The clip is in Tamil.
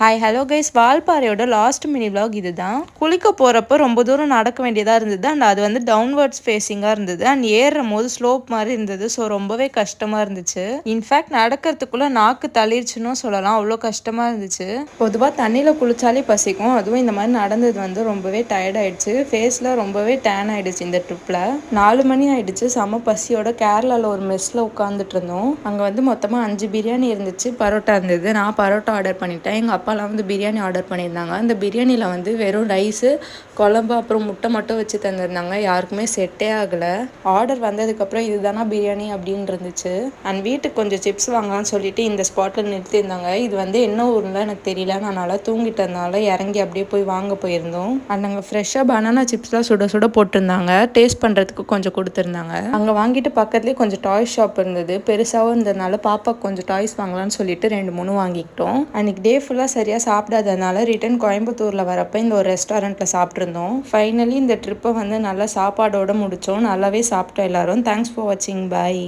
ஹாய் ஹலோ கைஸ், வால்பாறையோட லாஸ்ட் மினி vlog இதுதான். குளிக்க போகிறப்போ ரொம்ப தூரம் நடக்க வேண்டியதாக இருந்தது. அண்ட் அது வந்து டவுன்வர்ட்ஸ் ஃபேஸிங்காக இருந்தது. அண்ட் ஏறும் போது ஸ்லோப் மாதிரி இருந்தது. ஸோ ரொம்பவே கஷ்டமாக இருந்துச்சு. இன்ஃபேக்ட் நடக்கிறதுக்குள்ளே நாக்கு தள்ளிடுச்சுன்னு சொல்லலாம், அவ்வளோ கஷ்டமாக இருந்துச்சு. பொதுவாக தண்ணியில் குளிச்சாலே பசிக்கும். அதுவும் இந்த மாதிரி நடந்தது வந்து ரொம்பவே டயர்ட் ஆயிடுச்சு. ஃபேஸில் ரொம்பவே டேன் ஆகிடுச்சு. இந்த ட்ரிப்பில் 4 மணி ஆகிடுச்சு. செம பசியோட கேரளாவில் ஒரு மெஸ்ஸில் உட்காந்துட்டு இருந்தோம். அங்கே வந்து மொத்தமாக 5 பிரியாணி இருந்துச்சு, பரோட்டா இருந்தது. நான் பரோட்டா ஆர்டர் பண்ணிட்டேன். எங்கள் அப்பாலாம் வந்து பிரியாணி ஆர்டர் பண்ணியிருந்தாங்க. அந்த பிரியாணியில் வந்து வெறும் ரைஸு, குழம்பு, அப்புறம் முட்டை மட்டும் வச்சு தந்துருந்தாங்க. யாருக்குமே செட்டே ஆகலை. ஆர்டர் வந்ததுக்கப்புறம் இதுதானா பிரியாணி அப்படின்னு இருந்துச்சு. அண்ட் வீட்டுக்கு கொஞ்சம் சிப்ஸ் வாங்கலாம்னு சொல்லிட்டு இந்த ஸ்பாட்டில் நிறுத்தியிருந்தாங்க. இது வந்து என்ன ஊர்லாம் எனக்கு தெரியல. நான் நல்லா தூங்கிட்டதுனால இறங்கி அப்படியே போய் வாங்க போயிருந்தோம். அண்ட் அங்கே ஃப்ரெஷ்ஷாக பனானா சிப்ஸ்லாம் சுட சுட போட்டிருந்தாங்க. டேஸ்ட் பண்ணுறதுக்கு கொஞ்சம் கொடுத்துருந்தாங்க. அங்கே வாங்கிட்டு பக்கத்துலேயே கொஞ்சம் டாய்ஸ் ஷாப் இருந்தது. பெருசாகவும் இருந்ததுனால பாப்பாவுக்கு கொஞ்சம் டாய்ஸ் வாங்கலாம்னு சொல்லிட்டு 2-3 வாங்கிக்கிட்டோம். அன்றைக்கி டே ஃபுல்லாக சரியாக சாப்பிடாததுனால ரிட்டன் கோயம்புத்தூரில் வரப்போ இந்த ஒரு ரெஸ்டாரண்ட்டில் சாப்பிட்ருந்தோம். ஃபைனலி இந்த ட்ரிப்பை வந்து நல்லா சாப்பாடோடு முடித்தோம். நல்லாவே சாப்பிட்டோம் எல்லாரும். தேங்க்ஸ் ஃபார் வாட்சிங். பாய்.